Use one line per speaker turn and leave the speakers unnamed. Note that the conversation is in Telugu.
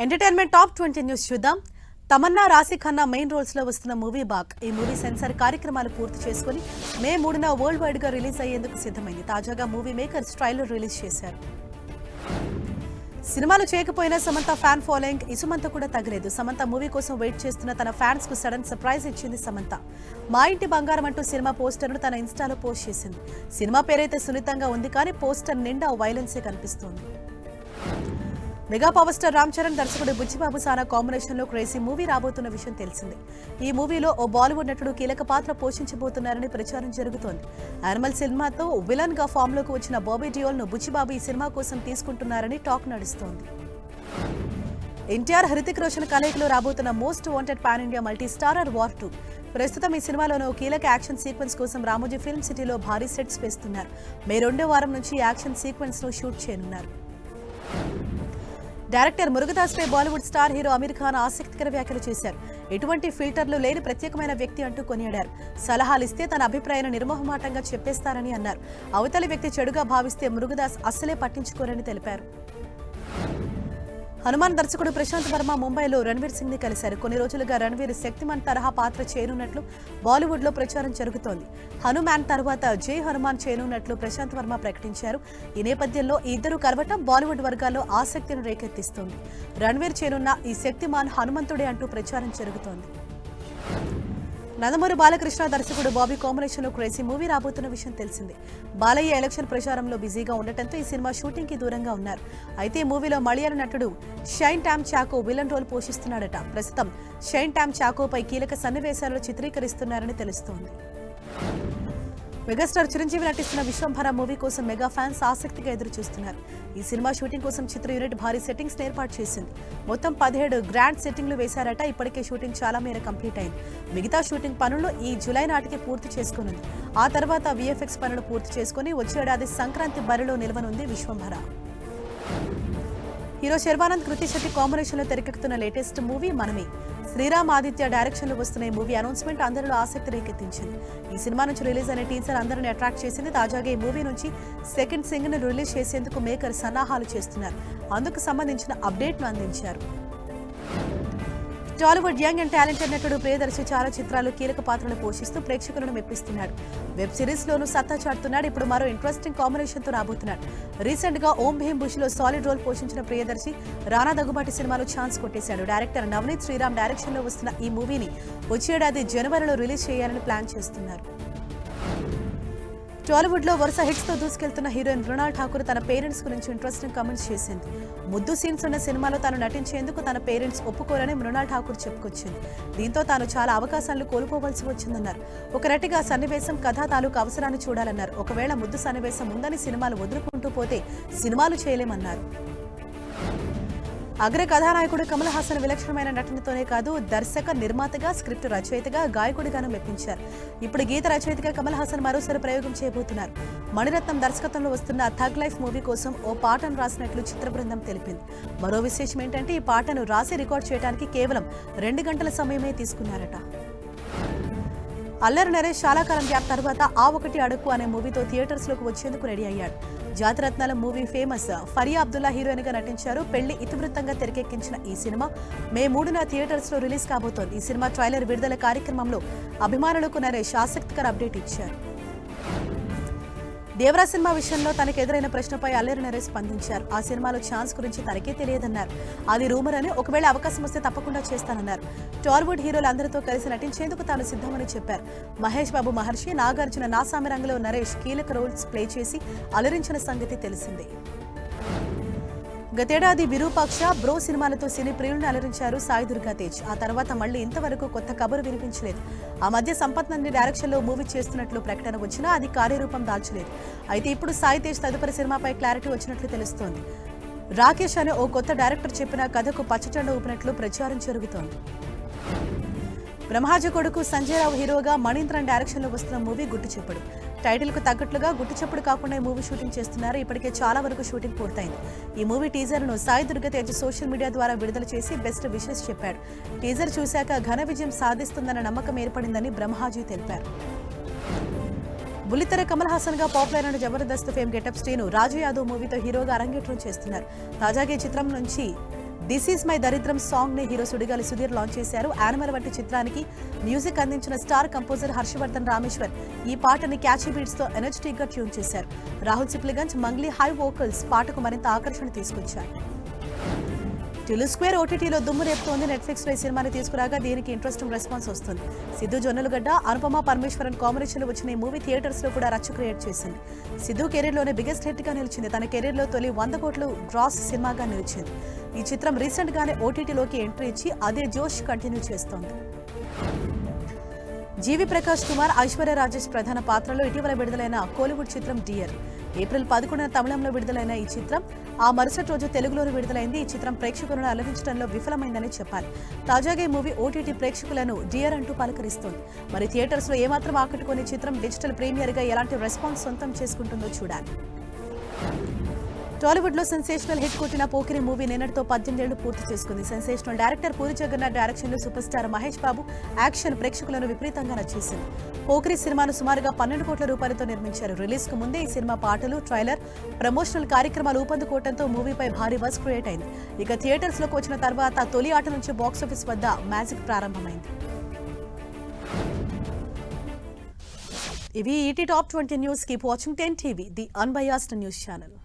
ఎంటర్టైన్మెంట్ టాప్ 20 న్యూస్ చూద్దాం. తమన్నా రాశి ఖన్నా మెయిన్ రోల్స్ లో వస్తున్న మూవీ బాగ్. ఈ మూవీ సెన్సార్ కార్యక్రమాలు పూర్తి చేసుకుని మే 3న వరల్డ్ వైడ్ గా రిలీజ్ అయ్యేందుకు సిద్ధమైంది. తాజాగా మూవీ మేకర్స్ ట్రైలర్ రిలీజ్ చేశారు. సినిమాలు చేయకపోయినా సమంత ఫ్యాన్ ఫాలోయింగ్ ఇసుమంత కూడా తగ్గలేదు. సమంత మూవీ కోసం వెయిట్ చేస్తున్న తన ఫ్యాన్స్ కు సడన్ సర్ప్రైజ్ ఇచ్చింది సమంత. మా ఇంటి బంగారం అంటూ సినిమా పోస్టర్ ను తన ఇన్స్టాలో పోస్ట్ చేసింది. సినిమా పేరైతే సున్నితంగా ఉంది, కానీ పోస్టర్ నిండా వైలెన్సే కనిపిస్తోంది. Mega power star Ram Charan దర్శకుడు బుచ్చిబాబు సానా కాంబినేషన్ లో క్రేజీ మూవీ రాబోతున్న విషయం తెలిసిందే. ఈ మూవీలో ఓ బాలీవుడ్ నటుడు కీలక పాత్ర పోషించబోతున్నారని ప్రచారం జరుగుతోంది. యానిమల్ సినిమాతో విలన్ గా ఫామ్ లోకి వచ్చిన బాబీ డియోల్ ను బుచ్చిబాబు ఈ సినిమా కోసం తీసుకుంటున్నారని టాక్ నడుస్తోంది. ఎన్టీఆర్ హృతిక్ రోషన్ కలయికలో రాబోతున్న most wanted pan India multi starrer war 2. ప్రస్తుతం ఈ సినిమాలోని ఓ కీలక యాక్షన్ సీక్వెన్స్ కోసం రామోజీ ఫిల్మ్ సిటీలో భారీ సెట్స్ వేస్తున్నారు. మే 2వ వారం నుంచి యాక్షన్ సీక్వెన్స్ ను షూట్ చేయనున్నారు. డైరెక్టర్ మురుగదాస్ పై బాలీవుడ్ స్టార్ హీరో అమీర్ ఖాన్ ఆసక్తికర వ్యాఖ్యలు చేశారు. ఎటువంటి ఫిల్టర్లు లేని ప్రత్యేకమైన వ్యక్తి అంటూ కొనియాడారు. సలహాలిస్తే తన అభిప్రాయాన్ని నిర్మోహమాటంగా చెప్పేస్తారని అన్నారు. అవతలి వ్యక్తి చెడుగా భావిస్తే మురుగదాస్ అస్సలే పట్టించుకోరని తెలిపారు. హనుమాన్ దర్శకుడు ప్రశాంత్ వర్మ ముంబైలో రణ్వీర్ సింగ్ ని కలిశారు. కొన్ని రోజులుగా రణ్వీర్ శక్తిమాన్ తరహా పాత్ర చేయనున్నట్లు బాలీవుడ్ లో ప్రచారం జరుగుతోంది. హనుమాన్ తర్వాత జై హనుమాన్ చేయనున్నట్లు ప్రశాంత్ వర్మ ప్రకటించారు. ఈ నేపథ్యంలో ఈ ఇద్దరు కలవటం బాలీవుడ్ వర్గాల్లో ఆసక్తిని రేకెత్తిస్తోంది. రణ్వీర్ చేయనున్న ఈ శక్తిమాన్ హనుమంతుడే అంటూ ప్రచారం జరుగుతోంది. నందమూరి బాలకృష్ణ దర్శకుడు బాబీ కాంబినేషన్ లో క్రేజీ మూవీ రాబోతున్న విషయం తెలిసిందే. బాలయ్య ఎలక్షన్ ప్రచారంలో బిజీగా ఉండటంతో ఈ సినిమా షూటింగ్ కి దూరంగా ఉన్నారు. అయితే ఈ మూవీలో మలయాళ నటుడు షైన్ టామ్ చాకో విలన్ రోల్ పోషిస్తున్నాడట. ప్రస్తుతం షైన్ టామ్ చాకోపై కీలక సన్నివేశాలను చిత్రీకరిస్తున్నారని తెలుస్తోంది. మెగాస్టార్ చిరంజీవి నటిస్తున్న విశ్వంభర మూవీ కోసం మెగా ఫ్యాన్స్ ఆసక్తిగా ఎదురు చూస్తున్నారు. ఈ సినిమా షూటింగ్ కోసం చిత్ర యూనిట్ భారీ సెట్టింగ్స్ ఏర్పాటు చేసింది. మొత్తం 17 గ్రాండ్ సెట్టింగ్లు వేశారట. ఇప్పటికే షూటింగ్ చాలా మేర కంప్లీట్ అయింది. మిగతా షూటింగ్ పనులు ఈ జూలై నాటికి పూర్తి చేసుకోనుంది. ఆ తర్వాత విఎఫ్ఎక్స్ పనులు పూర్తి చేసుకుని వచ్చే ఏడాది సంక్రాంతి బరిలో నిలవనుంది విశ్వంభర. హీరో శర్వానంద్ కృతి శెట్టి కాంబినేషన్ లో తెరకెక్కుతున్న లేటెస్ట్ మూవీ మనమే. శ్రీరామ్ ఆదిత్య డైరెక్షన్ లో వస్తున్న ఈ మూవీ అనౌన్స్మెంట్ అందరిలో ఆసక్తి రేకెత్తించింది. ఈ సినిమా నుంచి రిలీజ్ అయిన టీజర్ అందరిని అట్రాక్ట్ చేసింది. తాజాగా ఈ మూవీ నుంచి సెకండ్ సింగిల్ ను రిలీజ్ చేసేందుకు మేకర్ సన్నాహాలు చేస్తున్నారు. అందుకు సంబంధించిన అప్డేట్ ను అందించారు. టాలీవుడ్ యంగ్ అండ్ టాలెంటెడ్ నటుడు ప్రియదర్శి చాలా చిత్రాలు కీలక పాత్రలు పోషిస్తూ ప్రేక్షకులను మెప్పిస్తున్నాడు. వెబ్ సిరీస్ లోనూ సత్తా చాటుతున్నాడు. ఇప్పుడు మరో ఇంట్రెస్టింగ్ కాంబినేషన్ తో రాబోతున్నాడు. రీసెంట్ గా ఓం భీమ్ బుష్ లో సాలిడ్ రోల్ పోషించిన ప్రియదర్శి రానా దగ్గుబాటి సినిమాలో ఛాన్స్ కొట్టేశాడు. డైరెక్టర్ నవనీత్ శ్రీరామ్ డైరెక్షన్ లో వస్తున్న ఈ మూవీని వచ్చేడాది జనవరిలో రిలీజ్ చేయాలని ప్లాన్ చేస్తున్నారు. టాలీవుడ్ లో వరుస హిట్స్ తో దూసుకెళ్తున్న హీరోయిన్ మృణాల్ ఠాకూర్ తన పేరెంట్స్ గురించి ఇంట్రెస్టింగ్ కామెంట్స్ చేసింది. ముద్దు సీన్స్ ఉన్న సినిమాలో తాను నటించేందుకు తన పేరెంట్స్ ఒప్పుకోరని మృణాల్ ఠాకూర్ చెప్పుకొచ్చింది. దీంతో తాను చాలా అవకాశాలను కోల్పోవలసి వచ్చిందన్నారు. ఒక నటిగా సన్నివేశం కథ తాలూకు అవసరాన్ని చూడాలన్నారు. ఒకవేళ ముద్దు సన్నివేశం ఉందని సినిమాలు వదులుకుంటూ పోతే సినిమాలు చేయలేమన్నారు. అగ్ర కథానాయకుడు కమల్ హాసన్ విలక్షణమైన నటనతోనే కాదు, దర్శక నిర్మాతగా, స్క్రిప్ట్ రచయితగా, గాయకుడిగాను మెప్పించారు. ఇప్పుడు గీత రచయితగా కమల్ హాసన్ మరోసారి ప్రయోగం చేయబోతున్నారు. మణిరత్నం దర్శకత్వంలో వస్తున్న థగ్ లైఫ్ మూవీ కోసం ఓ పాటను రాసినట్లు చిత్ర బృందం తెలిపింది. మరో విశేషం ఏంటంటే ఈ పాటను రాసి రికార్డ్ చేయడానికి కేవలం 2 గంటల సమయమే తీసుకున్నారట. అల్లరి నరేష్ చాలా కాలం గ్యాప్ తర్వాత ఆ ఒకటి అడుక్కు అనే మూవీతో థియేటర్స్ లోకి వచ్చేందుకు రెడీ అయ్యాడు. జాతిరత్నాల movie famous Faria Abdullah heroine గా నటించారు. పెళ్లి ఇతివృత్తంగా తెరకెక్కించిన ఈ సినిమా మే 3న థియేటర్స్ లో రిలీజ్ కాబోతోంది. ఈ సినిమా ట్రైలర్ విడుదల కార్యక్రమంలో అభిమానులకు నరేష్ ఆసక్తికర అప్డేట్ ఇచ్చారు. దేవరా సినిమా విషయంలో తనకు ఎదురైన ప్రశ్నపై అల్లరి నరేష్ స్పందించారు. ఆ సినిమాలో ఛాన్స్ గురించి తనకే తెలియదన్నారు. అది రూమర్ అని, ఒకవేళ అవకాశం వస్తే తప్పకుండా చేస్తానన్నారు. టాలీవుడ్ హీరోలు అందరితో కలిసి నటించేందుకు తాను సిద్ధమని చెప్పారు. మహేష్ బాబు మహర్షి, నాగార్జున నాసామి రంగంలో నరేష్ కీలక రోల్స్ ప్లే చేసి అలరించిన సంగతి తెలిసిందే. గతేడాది విరూపాక్ష, బ్రో సినిమాలతో సినీ ప్రియులను అలరించారు సాయి దుర్గా తేజ్. ఆ తర్వాత మళ్లీ ఇంతవరకు కొత్త కబురు వినిపించలేదు. ఆ మధ్య సంపత్ నంది డైరెక్షన్ లో మూవీ చేస్తున్నట్లు ప్రకటన వచ్చినా అది కార్యరూపం దాల్చలేదు. అయితే ఇప్పుడు సాయి తేజ్ తదుపరి సినిమాపై క్లారిటీ వచ్చినట్లు తెలుస్తోంది. రాకేష్ అనే ఓ కొత్త డైరెక్టర్ చెప్పిన కథకు పచ్చజెండా ఊపినట్లు ప్రచారం జరుగుతోంది. బ్రహ్మాజీ కొడుకు సంజయ్ రావు హీరోగా మణీంద్రన్ డైరెక్షన్ లో వస్తున్న మూవీ గుట్టు చెప్పుడు. టైటిల్ కు తగ్గట్లుగా గుట్టు చెప్పుడు కాకుండా ఈ మూవీ షూటింగ్ చేస్తున్నారు. ఇప్పటికే చాలా వరకు షూటింగ్ పూర్తయింది. ఈ మూవీ టీజర్ ను సాయి దుర్గా తేజ్ సోషల్ మీడియా ద్వారా విడుదల చేసి బెస్ట్ విషెస్ చెప్పాడు. టీజర్ చూశాక ఘన విజయం సాధిస్తుందన్న నమ్మకం ఏర్పడిందని బ్రహ్మాజీ తెలిపారు. బుల్లితెర కమల్ హాసన్ గా పాపులర్ అయిన జబర్దస్త్ ఫేమ్ గెటప్ శ్రీను రాజు యాదవ్ మూవీతో హీరోగా అరంగేట్రం చేస్తున్నారు. తాజాగా ఈ చిత్రం నుంచి దిస్ ఈజ్ మై దరిద్రం సాంగ్ ని హీరో సుడిగాలి సుధీర్ లాంచ్ చేశారు. యానిమల్ వంటి చిత్రానికి మ్యూజిక్ అందించిన స్టార్ కంపోజర్ హర్షవర్ధన్ రామేశ్వర్ ఈ పాటని క్యాచీ బీట్స్ తో ఎనర్జెటిక్ గా ట్యూన్ చేశారు. రాహుల్ సిప్లిగంజ్, మంగ్లీ హై వోకల్స్ పాటకు మరింత ఆకర్షణ తీసుకొచ్చారు. టిలు స్క్వేర్ ఓటీటీలో దుమ్ము రేపుతోంది. నెట్ఫ్లిక్స్ లో ఈ సినిమాని తీసుకురాగా దీనికి ఇంట్రెస్టింగ్ రెస్పాన్స్ వస్తుంది. సిద్ధు జొన్నలగడ్డ, అనుపమ పరమేశ్వరన్ కాంబినేషన్లో వచ్చిన ఈ మూవీ థియేటర్స్ లో కూడా రచ్చ క్రియేట్ చేసింది. సిద్ధు కెరీర్ లోనే బిగ్గెస్ట్ హిట్ గా నిలిచింది. తన కెరీర్ లో తొలి 100 కోట్లు గ్రాస్ సినిమాగా నిలిచింది. ఈ చిత్రం రీసెంట్ గానే ఓటీటీలోకి ఎంట్రీ ఇచ్చి అదే జోష్ కంటిన్యూ చేస్తోంది. జీవి ప్రకాష్ కుమార్, ఐశ్వర్య రాజేష్ ప్రధాన పాత్రలో ఇటీవల విడుదలైన కోలీవుడ్ చిత్రం డియర్. ఏప్రిల్ 11న తమిళంలో విడుదలైన ఈ చిత్రం ఆ మరుసటి రోజు తెలుగులోనూ విడుదలైంది. ఈ చిత్రం ప్రేక్షకులను అలరించడంలో విఫలమైందని చెప్పాలి. తాజాగా ఈ మూవీ ఓటీటీ ప్రేక్షకులను డియర్ అంటూ పలకరిస్తోంది. మరి థియేటర్స్ లో ఏమాత్రం ఆకట్టుకునే చిత్రం డిజిటల్ ప్రీమియర్ గా ఎలాంటి రెస్పాన్స్ సొంతం చేసుకుంటుందో చూడాలి. టాలీవుడ్ లో సెన్సేషనల్ హిట్ కొట్టిన పోకిరి మూవీ నిన్నటితో 18 ఏళ్లు పూర్తి చేసుకుంది. Sensational director Puri Jagannath direction లో super star Mahesh Babu action ప్రేక్షకులను విపరీతంగా నచ్చేసింది. పోకిరి సినిమాను సుమారుగా 12 కోట్ల రూపాయలతో నిర్మించారు. రిలీజ్ కు ముందే ఈ సినిమా పాటలు, ట్రైలర్, ప్రమోషనల్ కార్యక్రమాలు ఊపందుకోవడంతో మూవీపై భారీ బజ్ క్రియేట్ అయింది. ఇక థియేటర్స్ లోకి వచ్చిన తర్వాత తొలి ఆట నుంచి బాక్సాఫీస్ వద్ద మ్యాజిక్ ప్రారంభమైంది. ఇవి ET top 20 news. Keep watching 10 TV, the unbiased news channel.